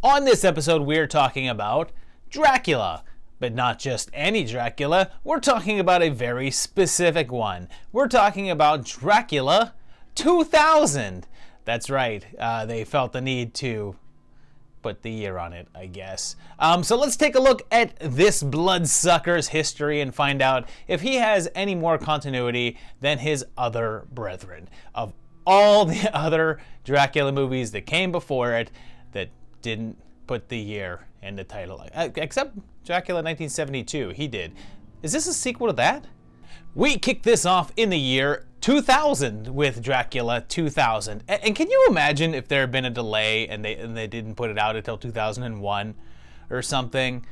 On this episode, we're talking about Dracula. But not just any Dracula, we're talking about a very specific one. We're talking about Dracula 2000. That's right, they felt the need to put the year on it, I guess. So let's take a look at this bloodsucker's history and find out if he has any more continuity than his other brethren. Of all the other Dracula movies that came before it that didn't put the year in the title. Except Dracula 1972, he did. Is this a sequel to that? We kick this off in the year 2000 with Dracula 2000. And can you imagine if there had been a delay and they didn't put it out until 2001 or something?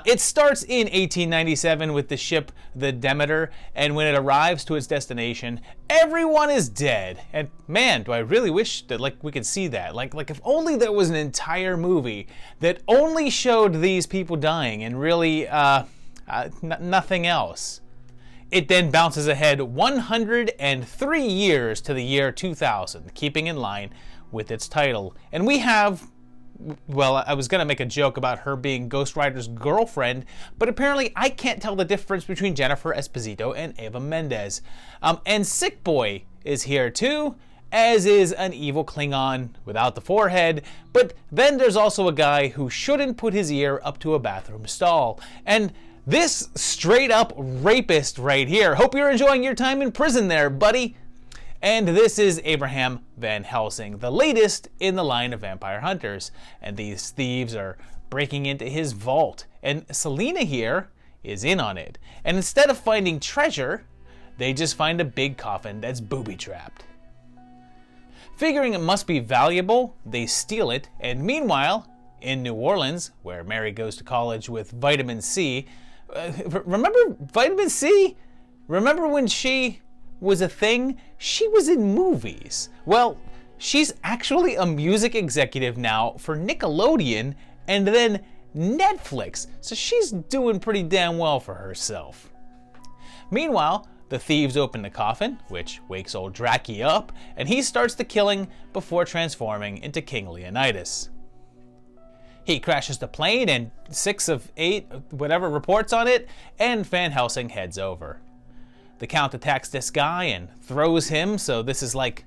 It starts in 1897 with the ship the Demeter, and when it arrives to its destination, everyone is dead. And man, do I really wish that we could see that. Like if only there was an entire movie that only showed these people dying and really nothing else. It then bounces ahead 103 years to the year 2000, keeping in line with its title. And we have, well, I was going to make a joke about her being Ghost Rider's girlfriend, but apparently I can't tell the difference between Jennifer Esposito and Eva Mendes. And Sick Boy is here too, as is an evil Klingon without the forehead, but then there's also a guy who shouldn't put his ear up to a bathroom stall. And this straight up rapist right here. Hope you're enjoying your time in prison there, buddy. And this is Abraham Van Helsing, the latest in the line of vampire hunters. And these thieves are breaking into his vault. And Selena here is in on it. And instead of finding treasure, they just find a big coffin that's booby-trapped. Figuring it must be valuable, they steal it. And meanwhile, in New Orleans, where Mary goes to college with vitamin C, remember vitamin C? Remember when she was a thing? She was in movies. Well, she's actually a music executive now for Nickelodeon and then Netflix, so she's doing pretty damn well for herself. Meanwhile, the thieves open the coffin, which wakes old Dracky up, and he starts the killing before transforming into King Leonidas. He crashes the plane and 6 of 8, whatever, reports on it, and Van Helsing heads over. The Count attacks this guy and throws him, so this is like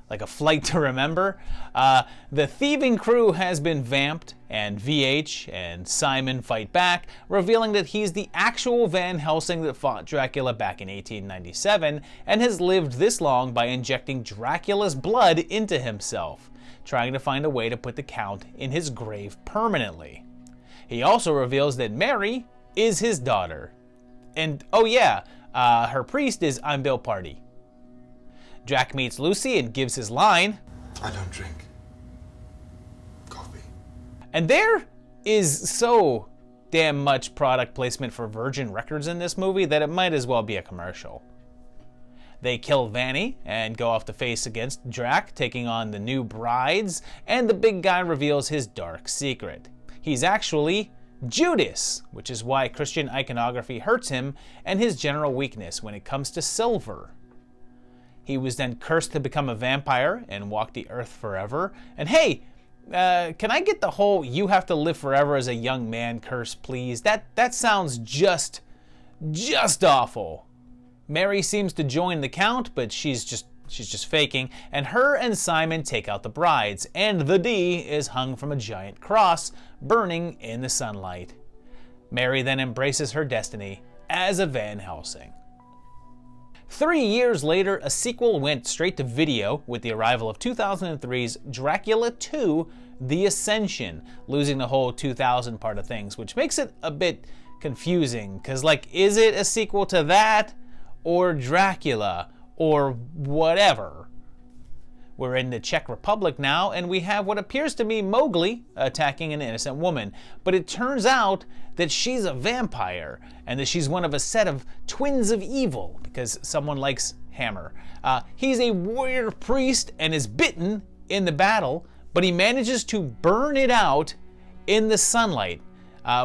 a flight to remember. The thieving crew has been vamped, and VH and Simon fight back, revealing that he's the actual Van Helsing that fought Dracula back in 1897 and has lived this long by injecting Dracula's blood into himself, trying to find a way to put the Count in his grave permanently. He also reveals that Mary is his daughter. And oh yeah, her priest is I'm Bill Party. Drac meets Lucy and gives his line, "I don't drink coffee." And there is so damn much product placement for Virgin Records in this movie that it might as well be a commercial. They kill Vanny and go off to face against Drac, taking on the new brides, and the big guy reveals his dark secret. He's actually Judas, which is why Christian iconography hurts him and his general weakness when it comes to silver. He was then cursed to become a vampire and walk the earth forever. And hey, can I get the whole "you have to live forever as a young man" curse, please? That sounds just awful. Mary seems to join the Count, but she's just faking, and her and Simon take out the brides, and the D is hung from a giant cross, burning in the sunlight. Mary then embraces her destiny as a Van Helsing. 3 years later, a sequel went straight to video with the arrival of 2003's Dracula II: The Ascension, losing the whole 2000 part of things, which makes it a bit confusing, because is it a sequel to that, or Dracula, or whatever? We're in the Czech Republic now, and we have what appears to be Mowgli attacking an innocent woman. But it turns out that she's a vampire, and that she's one of a set of twins of evil, because someone likes Hammer. He's a warrior priest and is bitten in the battle, but he manages to burn it out in the sunlight,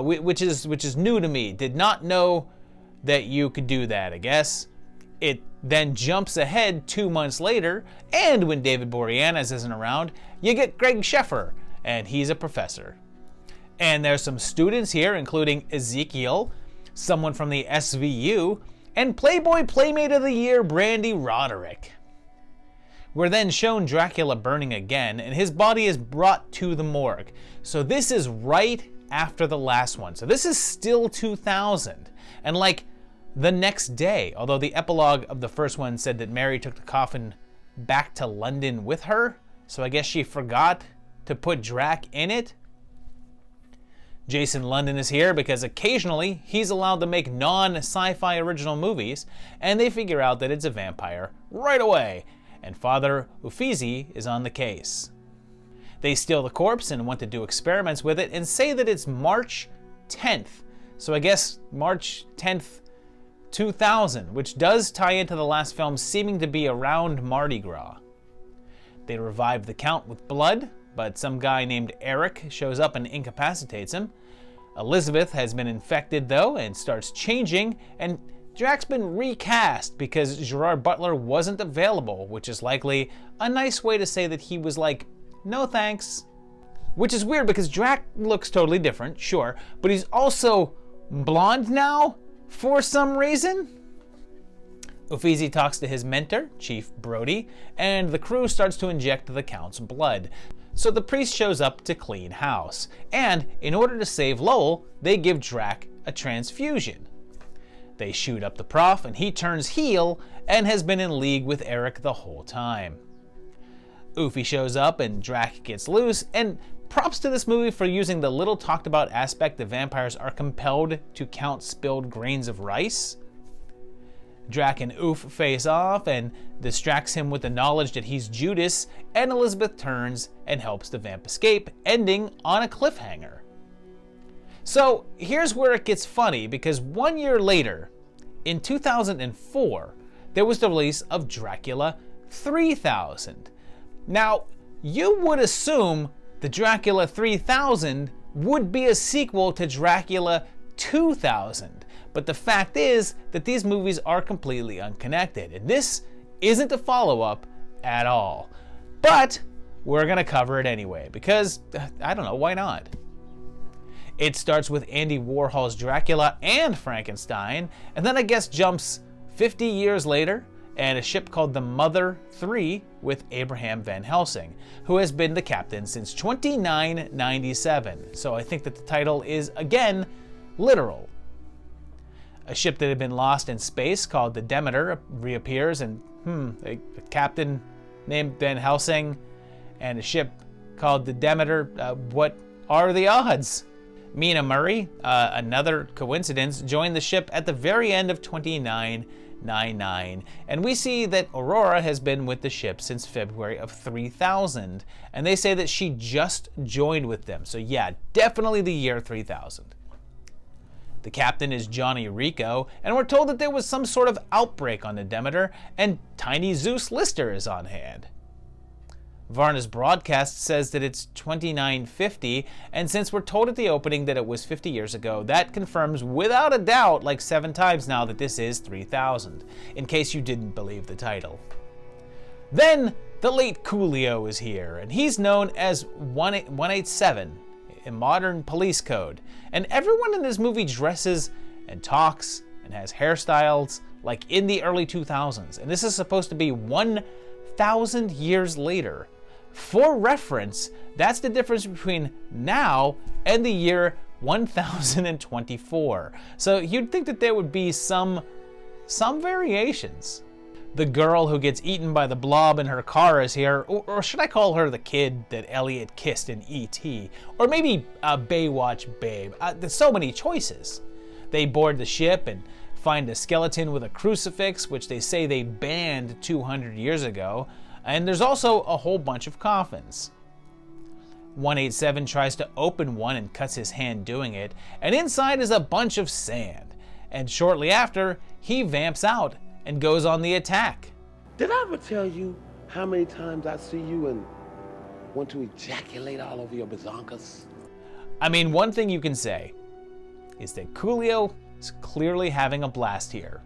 which is new to me. Did not know that you could do that, I guess. It then jumps ahead 2 months later, and when David Boreanaz isn't around, you get Greg Sheffer, and he's a professor. And there's some students here, including Ezekiel, someone from the SVU, and Playboy Playmate of the Year Brandy Roderick. We're then shown Dracula burning again, and his body is brought to the morgue. So this is right after the last one. So this is still 2000. And like the next day, although the epilogue of the first one said that Mary took the coffin back to London with her, so I guess she forgot to put Drac in it. Jason London is here because occasionally he's allowed to make non-sci-fi original movies, and they figure out that it's a vampire right away, and Father Uffizi is on the case. They steal the corpse and want to do experiments with it and say that it's March 10th. So I guess March 10th, 2000, which does tie into the last film seeming to be around Mardi Gras. They revive the Count with blood, but some guy named Eric shows up and incapacitates him. Elizabeth has been infected though and starts changing, and Drac's been recast because Gerard Butler wasn't available, which is likely a nice way to say that he was like, no thanks. Which is weird because Drac looks totally different, sure, but he's also blonde now for some reason. Uffizi talks to his mentor, Chief Brody, and the crew starts to inject the Count's blood. So the priest shows up to clean house, and in order to save Lowell, they give Drac a transfusion. They shoot up the prof, and he turns heel and has been in league with Eric the whole time. Oofy shows up and Drac gets loose, and props to this movie for using the little talked about aspect that vampires are compelled to count spilled grains of rice. Drac and Oof face off and distracts him with the knowledge that he's Judas, and Elizabeth turns and helps the vamp escape, ending on a cliffhanger. So here's where it gets funny, because 1 year later, in 2004, there was the release of Dracula 3000. Now, you would assume the Dracula 3000 would be a sequel to Dracula 2000. But the fact is that these movies are completely unconnected, and this isn't a follow-up at all. But we're gonna cover it anyway, because, I don't know, why not? It starts with Andy Warhol's Dracula and Frankenstein, and then I guess jumps 50 years later, and a ship called the Mother III with Abraham Van Helsing, who has been the captain since 2997. So I think that the title is, again, literal. A ship that had been lost in space called the Demeter reappears, and a captain named Van Helsing and a ship called the Demeter. What are the odds? Mina Murray, another coincidence, joined the ship at the very end of 2999, and we see that Aurora has been with the ship since February of 3000, and they say that she just joined with them. So yeah, definitely the year 3000. The captain is Johnny Rico, and we're told that there was some sort of outbreak on the Demeter, and tiny Zeus Lister is on hand. Varna's broadcast says that it's 2950, and since we're told at the opening that it was 50 years ago, that confirms without a doubt, like 7 times now, that this is 3000, in case you didn't believe the title. Then, the late Coolio is here, and he's known as 187. In modern police code, and everyone in this movie dresses and talks and has hairstyles like in the early 2000s, and this is supposed to be 1,000 years later. For reference, that's the difference between now and the year 1024. So you'd think that there would be some variations. The girl who gets eaten by the blob in her car is here, or should I call her the kid that Elliot kissed in E.T., or maybe Baywatch Babe. There's so many choices. They board the ship and find a skeleton with a crucifix, which they say they banned 200 years ago, and there's also a whole bunch of coffins. 187 tries to open one and cuts his hand doing it, and inside is a bunch of sand, and shortly after, he vamps out and goes on the attack. Did I ever tell you how many times I see you and want to ejaculate all over your bazonkas? I mean, one thing you can say is that Coolio is clearly having a blast here.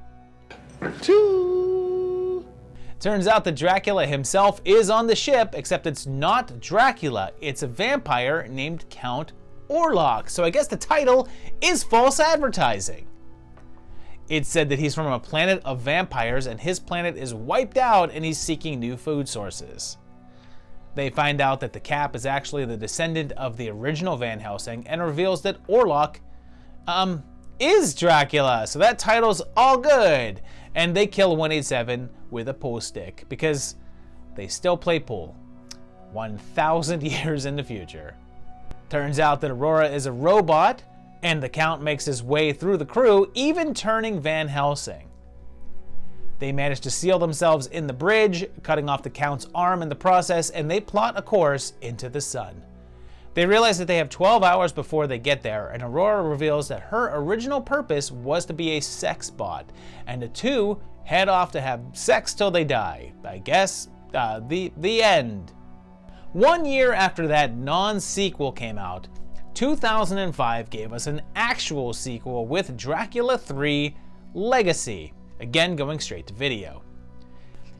Turns out that Dracula himself is on the ship, except it's not Dracula, it's a vampire named Count Orlok, so I guess the title is false advertising. It said that he's from a planet of vampires and his planet is wiped out and he's seeking new food sources. They find out that the Cap is actually the descendant of the original Van Helsing and reveals that Orlok, is Dracula, so that title's all good. And they kill 187 with a pool stick because they still play pool 1,000 years in the future. Turns out that Aurora is a robot, and the Count makes his way through the crew, even turning Van Helsing. They manage to seal themselves in the bridge, cutting off the Count's arm in the process, and they plot a course into the sun. They realize that they have 12 hours before they get there, and Aurora reveals that her original purpose was to be a sex bot, and the two head off to have sex till they die. I guess, the end. 1 year after that non-sequel came out, 2005 gave us an actual sequel with Dracula III Legacy, again going straight to video.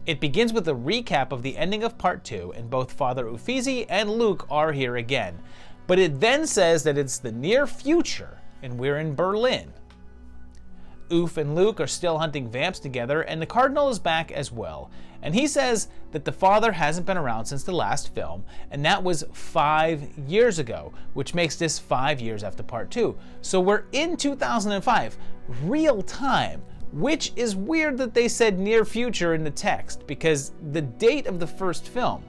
It begins with a recap of the ending of Part 2, and both Father Uffizi and Luke are here again. But it then says that it's the near future, and we're in Berlin. Oof and Luke are still hunting vamps together, and the Cardinal is back as well. And he says that the Father hasn't been around since the last film, and that was 5 years ago, which makes this 5 years after Part 2. So we're in 2005, real time. Which is weird that they said near future in the text, because the date of the first film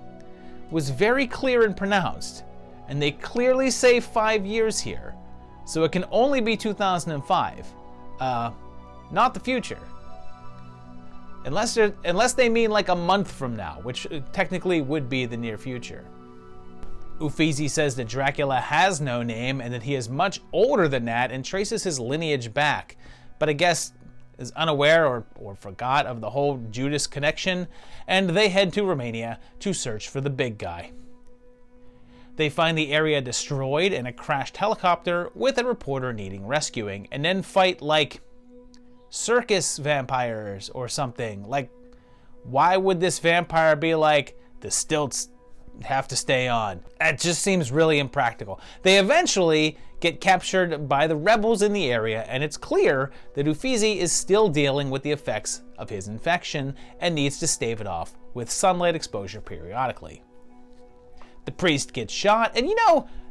was very clear and pronounced, and they clearly say 5 years here, so it can only be 2005, not the future. Unless they mean like a month from now, which technically would be the near future. Uffizi says that Dracula has no name and that he is much older than that and traces his lineage back, but I guess is unaware or forgot of the whole Judas connection, and they head to Romania to search for the big guy. They find the area destroyed in a crashed helicopter with a reporter needing rescuing, and then fight like circus vampires or something. Like, why would this vampire be like, the stilts have to stay on? That just seems really impractical. They eventually get captured by the rebels in the area, and it's clear that Uffizi is still dealing with the effects of his infection and needs to stave it off with sunlight exposure periodically. The priest gets shot, and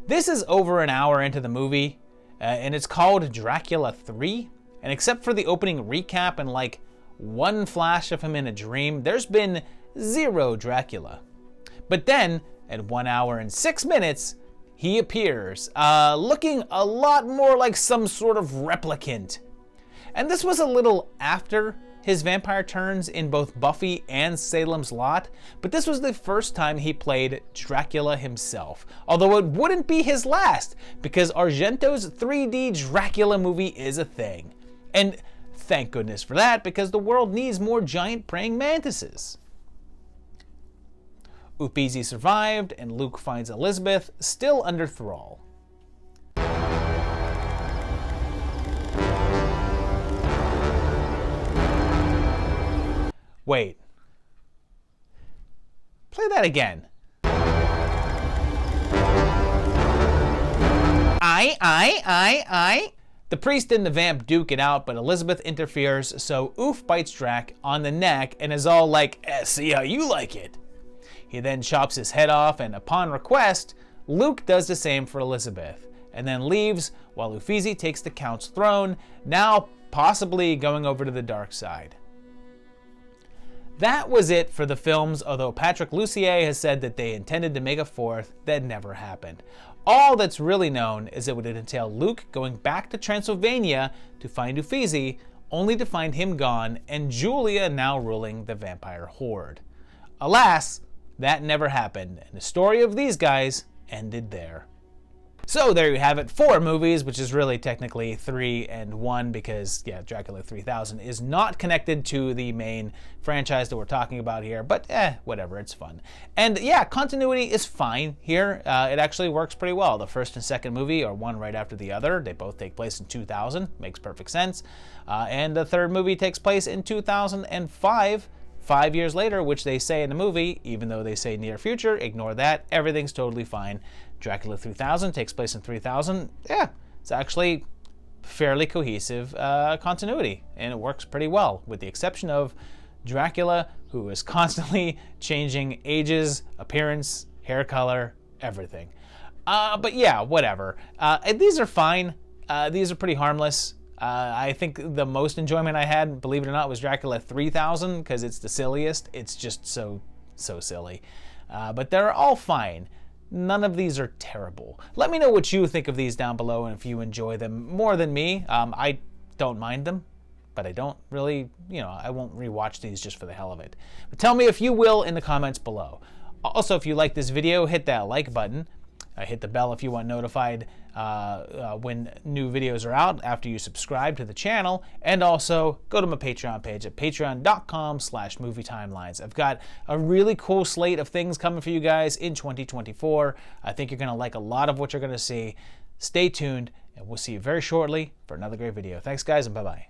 this is over an hour into the movie, and it's called Dracula III, and except for the opening recap and like one flash of him in a dream, there's been zero Dracula. But then, at 1 hour and 6 minutes, he appears, looking a lot more like some sort of replicant. And this was a little after his vampire turns in both Buffy and Salem's Lot, but this was the first time he played Dracula himself. Although it wouldn't be his last, because Argento's 3D Dracula movie is a thing. And thank goodness for that, because the world needs more giant praying mantises. Uffizi survived, and Luke finds Elizabeth still under thrall. Wait. Play that again. I. The priest and the vamp duke it out, but Elizabeth interferes, so Oof bites Drac on the neck and is all like, see how you like it. He then chops his head off, and upon request, Luke does the same for Elizabeth, and then leaves while Uffizi takes the Count's throne, now possibly going over to the dark side. That was it for the films, although Patrick Lussier has said that they intended to make a fourth that never happened. All that's really known is it would entail Luke going back to Transylvania to find Uffizi, only to find him gone, and Julia now ruling the vampire horde. Alas, that never happened, and the story of these guys ended there. So there you have it, 4 movies, which is really technically 3 and 1 because, Dracula 3000 is not connected to the main franchise that we're talking about here, but whatever, it's fun. And continuity is fine here. It actually works pretty well. The first and second movie are one right after the other. They both take place in 2000, makes perfect sense. And the third movie takes place in 2005, 5 years later, which they say in the movie, even though they say near future, ignore that. Everything's totally fine. Dracula 3000 takes place in 3000. Yeah, it's actually fairly cohesive continuity, and it works pretty well, with the exception of Dracula, who is constantly changing ages, appearance, hair color, everything. But yeah, whatever. These are fine. These are pretty harmless. I think the most enjoyment I had, believe it or not, was Dracula 3000, because it's the silliest. It's just so silly. But they're all fine. None of these are terrible. Let me know what you think of these down below, and if you enjoy them more than me. I don't mind them, but I don't really, I won't rewatch these just for the hell of it. But tell me if you will in the comments below. Also, if you like this video, hit that like button. Hit the bell if you want notified when new videos are out after you subscribe to the channel. And also, go to my Patreon page at patreon.com/movietimelines. I've got a really cool slate of things coming for you guys in 2024. I think you're going to like a lot of what you're going to see. Stay tuned, and we'll see you very shortly for another great video. Thanks, guys, and bye-bye.